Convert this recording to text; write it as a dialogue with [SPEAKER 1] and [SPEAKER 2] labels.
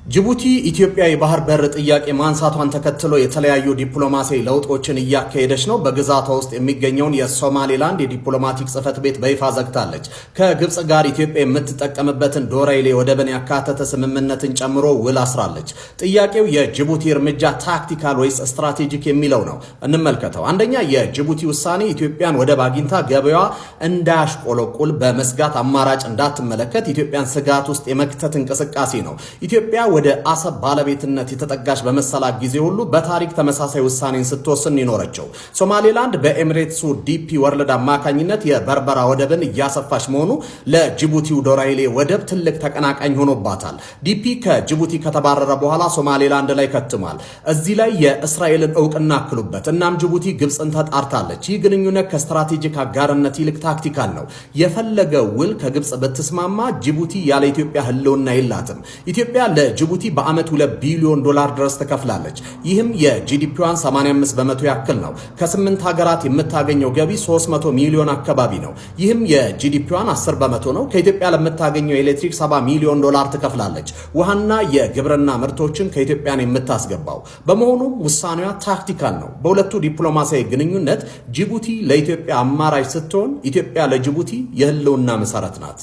[SPEAKER 1] ጅቡቲ ኢትዮጵያ የባህር በር ጥያቄ ማንሳቷን ተከትሎ የተለያዩ ዲፕሎማሲያዊ ለውጦችን እያካሄደች ነው። በግዛቷ ውስጥ የሚገኘውን የሶማሌላንድ የዲፕሎማቲክ ጽሕፈት ቤት በይፋ ዘግታለች። ከግብጽ ጋር ኢትዮጵያ የምትጠቀምበትን ዶራይሌ ወደብን ያካተተ ስምምነትን ጨምሮ ውል አስራለች። ጥያቄው የጅቡቲ እርምጃ ታክቲካል ወይስ ስትራቴጂክ የሚለው ነው። እንመልከተው። አንደኛ፣ የጅቡቲ ውሳኔ ኢትዮጵያን ወደብ አግኝታ ገበያዋ እንዳያሽቆለቁል በመስጋት አማራጭ እንዳትመለከት ኢትዮጵያን ስጋት ውስጥ የመክተት እንቅስቃሴ ነው። ኢትዮጵያ ወደ አሰብ ባለቤትነት የተጠጋች በመሰላት ጊዜ ሁሉ በታሪክ ተመሳሳይ ውሳኔን ስትወስን ይኖረችው። ሶማሌላንድ በኤሚሬትሱ ዲፒ ወርልድ አማካኝነት የበርበራ ወደብን እያሰፋች መሆኑ ለጅቡቲው ዶራይሌ ወደብ ትልቅ ተቀናቃኝ ሆኖባታል። ዲፒ ከጅቡቲ ከተባረረ በኋላ ሶማሌላንድ ላይ ከትሟል። እዚህ ላይ የእስራኤልን እውቅና አክሉበት። እናም ጅቡቲ ግብፅን ተጣርታለች። ይህ ግንኙነት ከስትራቴጂክ አጋርነት ይልቅ ታክቲካል ነው። የፈለገ ውል ከግብፅ ብትስማማ ጅቡቲ ያለ ኢትዮጵያ ህልውና የላትም። ኢትዮጵያ ለጅቡቲ በአመት $2 ቢሊዮን ድረስ ትከፍላለች። ይህም የጂዲፒዋን 85 በመቶ ያክል ነው። ከ8 ሀገራት የምታገኘው ገቢ 300 ሚሊዮን አካባቢ ነው። ይህም የጂዲፒዋን 10 በመቶ ነው። ከኢትዮጵያ ለምታገኘው ኤሌክትሪክ $70 ሚሊዮን ትከፍላለች። ውሃና የግብርና ምርቶችን ከኢትዮጵያን የምታስገባው በመሆኑም ውሳኔዋ ታክቲካል ነው። በሁለቱ ዲፕሎማሲያዊ ግንኙነት ጅቡቲ ለኢትዮጵያ አማራጭ ስትሆን፣ ኢትዮጵያ ለጅቡቲ የህልውና መሰረት ናት።